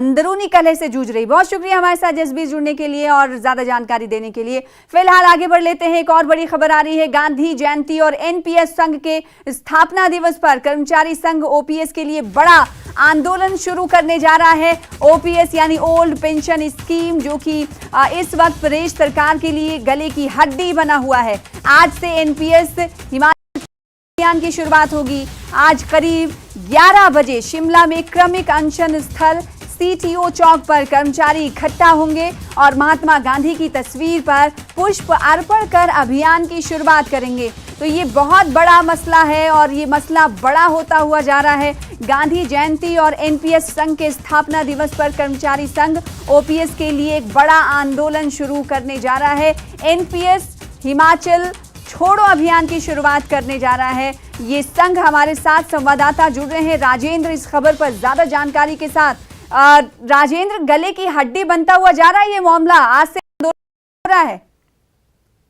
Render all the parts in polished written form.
अंदरूनी कलह से जूझ रही। बहुत शुक्रिया हमारे साथ जसबीर जुड़ने के लिए और ज्यादा जानकारी देने के लिए। फिलहाल आगे बढ़ लेते हैं। एक और बड़ी खबर आ रही है। गांधी जयंती और एनपीएस संघ के स्थापना दिवस पर कर्मचारी संघ ओपीएस के लिए बड़ा आंदोलन शुरू करने जा रहा है। ओपीएस यानी ओल्ड पेंशन स्कीम, जो कि इस वक्त प्रदेश सरकार के लिए गले की हड्डी बना हुआ है। आज से एनपीएस हिमाचल अभियान की शुरुआत होगी। आज करीब 11 बजे शिमला में क्रमिक अनशन स्थल सीटीओ चौक पर कर्मचारी इकट्ठा होंगे और महात्मा गांधी की तस्वीर पर पुष्प अर्पण कर अभियान की शुरुआत करेंगे। तो ये बहुत बड़ा मसला है और ये मसला बड़ा होता हुआ जा रहा है। गांधी जयंती और एनपीएस संघ के स्थापना दिवस पर कर्मचारी संघ ओपीएस के लिए एक बड़ा आंदोलन शुरू करने जा रहा है। एनपीएस हिमाचल छोड़ो अभियान की शुरुआत करने जा रहा है ये संघ। हमारे साथ संवाददाता जुड़ रहे हैं राजेंद्र इस खबर पर ज्यादा जानकारी के साथ। राजेंद्र, गले की हड्डी बनता हुआ जा रहा है ये मामला, आज से आंदोलन हो रहा है।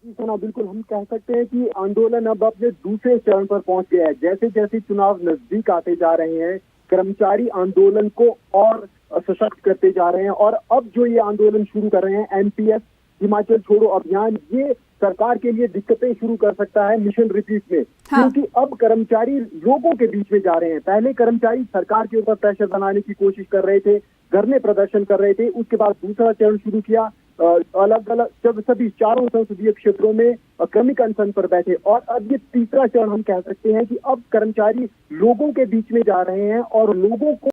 सोना, बिल्कुल हम कह सकते हैं कि आंदोलन अब अपने दूसरे चरण पर पहुंच गया है। जैसे जैसे चुनाव नजदीक आते जा रहे हैं, कर्मचारी आंदोलन को और सशक्त करते जा रहे हैं और अब जो ये आंदोलन शुरू कर रहे हैं एनपीएस हिमाचल छोड़ो अभियान, ये सरकार के लिए दिक्कतें शुरू कर सकता है मिशन रिपीट में। हाँ। क्योंकि अब कर्मचारी लोगों के बीच में जा रहे हैं। पहले कर्मचारी सरकार के ऊपर प्रेशर बनाने की कोशिश कर रहे थे, धरने प्रदर्शन कर रहे थे। उसके बाद दूसरा चरण शुरू किया, अलग अलग जब सभी चारों संसदीय क्षेत्रों में क्रमिक अनशन पर बैठे। और अब ये तीसरा चरण हम कह सकते हैं कि अब कर्मचारी लोगों के बीच में जा रहे हैं और लोगों को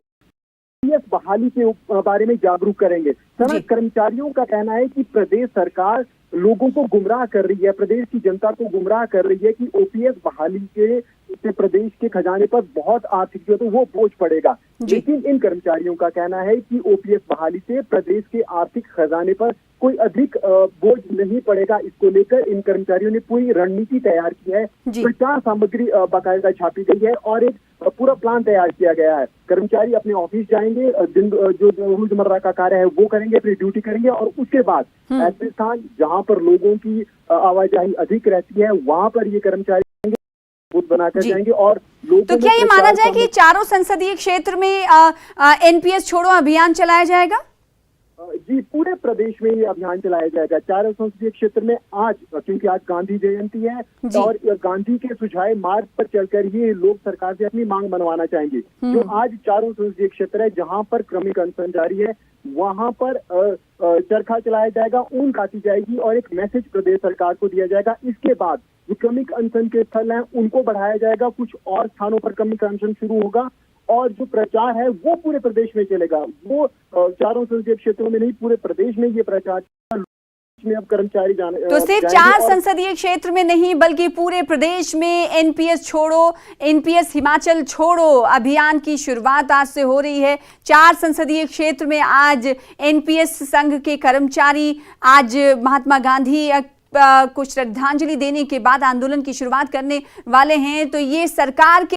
बहाली के बारे में जागरूक करेंगे। सर, कर्मचारियों का कहना है कि प्रदेश सरकार लोगों को गुमराह कर रही है, प्रदेश की जनता को गुमराह कर रही है कि ओपीएस बहाली से प्रदेश के खजाने पर बहुत आर्थिक जो तो वो बोझ पड़ेगा। लेकिन इन कर्मचारियों का कहना है कि ओपीएस बहाली से प्रदेश के आर्थिक खजाने पर कोई अधिक बोझ नहीं पड़ेगा। इसको लेकर इन कर्मचारियों ने पूरी रणनीति तैयार की है, प्रचार सामग्री बाकायदा छापी गई है और एक पूरा प्लान तैयार किया गया है। कर्मचारी अपने ऑफिस जाएंगे, दिन जो रोजमर्रा का कार्य है वो करेंगे, अपनी ड्यूटी करेंगे और उसके बाद ऐसे स्थान जहां पर लोगों की आवाजाही अधिक रहती है वहां पर ये कर्मचारी बूथ बनाकर जाएंगे। और तो क्या ये माना जाए कि चारों संसदीय क्षेत्र में एनपीएस छोड़ो अभियान चलाया जाएगा? जी, पूरे प्रदेश में ये अभियान चलाया जाएगा। चारों संसदीय क्षेत्र में आज, क्योंकि आज गांधी जयंती है और गांधी के सुझाए मार्ग पर चलकर ही लोग सरकार से अपनी मांग मनवाना चाहेंगे। जो आज चारों संसदीय क्षेत्र है जहां पर क्रमिक अनशन जारी है वहां पर चरखा चलाया जाएगा, ऊन काटी जाएगी और एक मैसेज प्रदेश सरकार को दिया जाएगा। इसके बाद जो क्रमिक अनशन के स्थल हैं उनको बढ़ाया जाएगा, कुछ और स्थानों पर क्रमिक अनशन शुरू होगा और जो प्रचार है वो पूरे प्रदेश में चलेगा। वो चारों संसदीय क्षेत्रों में नहीं, पूरे प्रदेश में ये प्रचार में अब कर्मचारी जाने। तो सिर्फ 4 संसदीय क्षेत्र में नहीं बल्कि पूरे प्रदेश में एनपीएस छोड़ो, एनपीएस हिमाचल छोड़ो अभियान की शुरुआत आज से हो रही है। 4 संसदीय क्षेत्र में आज एनपीएस संघ के कर्मचारी आज महात्मा गांधी को श्रद्धांजलि देने के बाद आंदोलन की शुरुआत करने वाले हैं। तो ये सरकार के